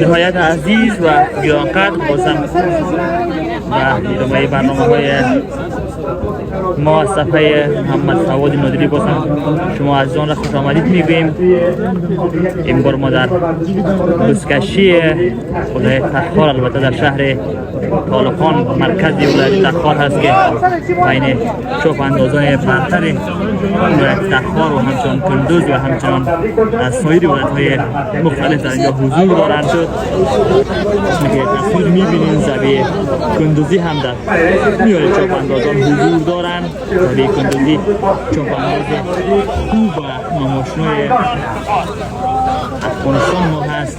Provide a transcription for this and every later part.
نهایت عزیز و گرانقدر بازم و ادامه برنامه‌های ما از صفحه محمد فواد نادری بازم شما عزیزان را خوش آمدید میگوییم. این بار ما در بزکشی ولایت تخار، البته در شهر طالقان مرکز ولایت تخار هست که بین چوب اندازان برتر ولایت تخار و همچنان کندوز و همچنان از سایر ولایت‌های مختلف در اینجا حضور دارند شد. که تصویر می‌بینیم زبی کندوزی هم در میان چوب اندازان حضور دارند. زبی کندوزی چوب انداز خوب و نماشنای افغانستان ما هست.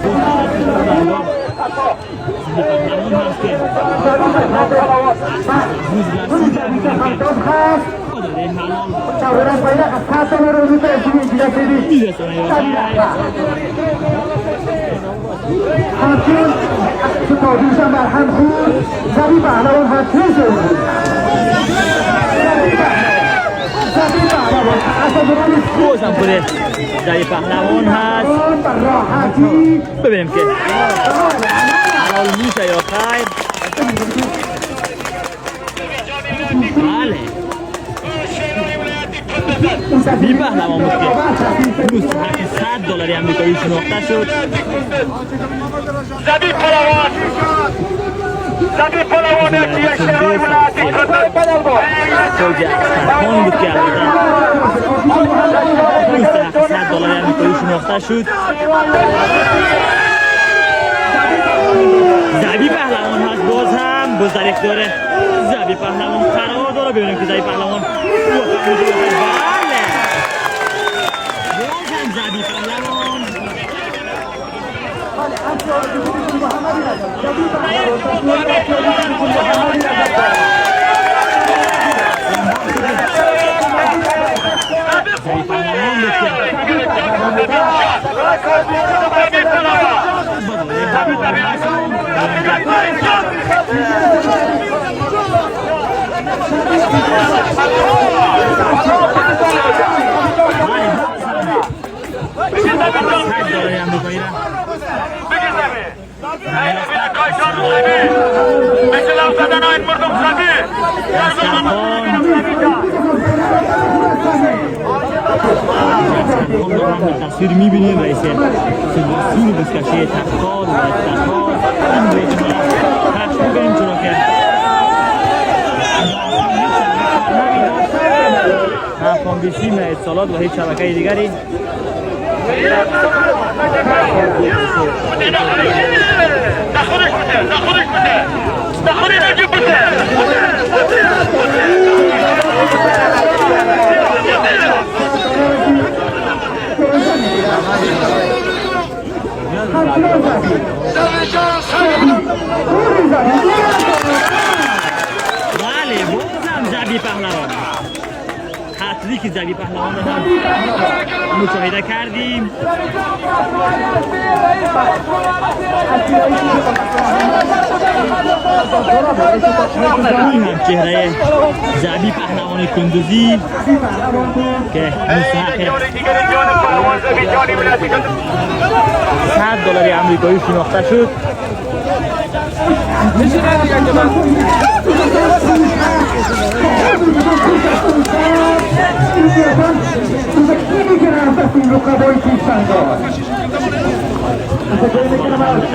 بازم بوده زبی پهلوان هست. ببینیم که حال میشه یا خیر. بله زبی پهلوان بود که $100 امریکایی شناخته شد. زبی پهلوان یکی از شهرهای ولایت خان بود که $100 امریکایی شناخته شد. زبی پهلوان هست. باز هم باز در اختیار زبی پهلوان قرار داره. ببینیم که زبی پهلوان بله باز هم زبی پهلوان تصویر میبینیم رئیس فدراسیون بزکشی تخار و تخار این بیتونه پخش بکنیم چرا که افغان بیشیم اتصالات و هیچ شبکه دیگری بله بازم زبی پهلوان که زبی پهلوان رو هم مشاهده کردیم. این هم چهره زبی پهلوان کندوزی که مستحق $100 امریکایی شناخته شد.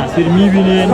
تصویر میبینین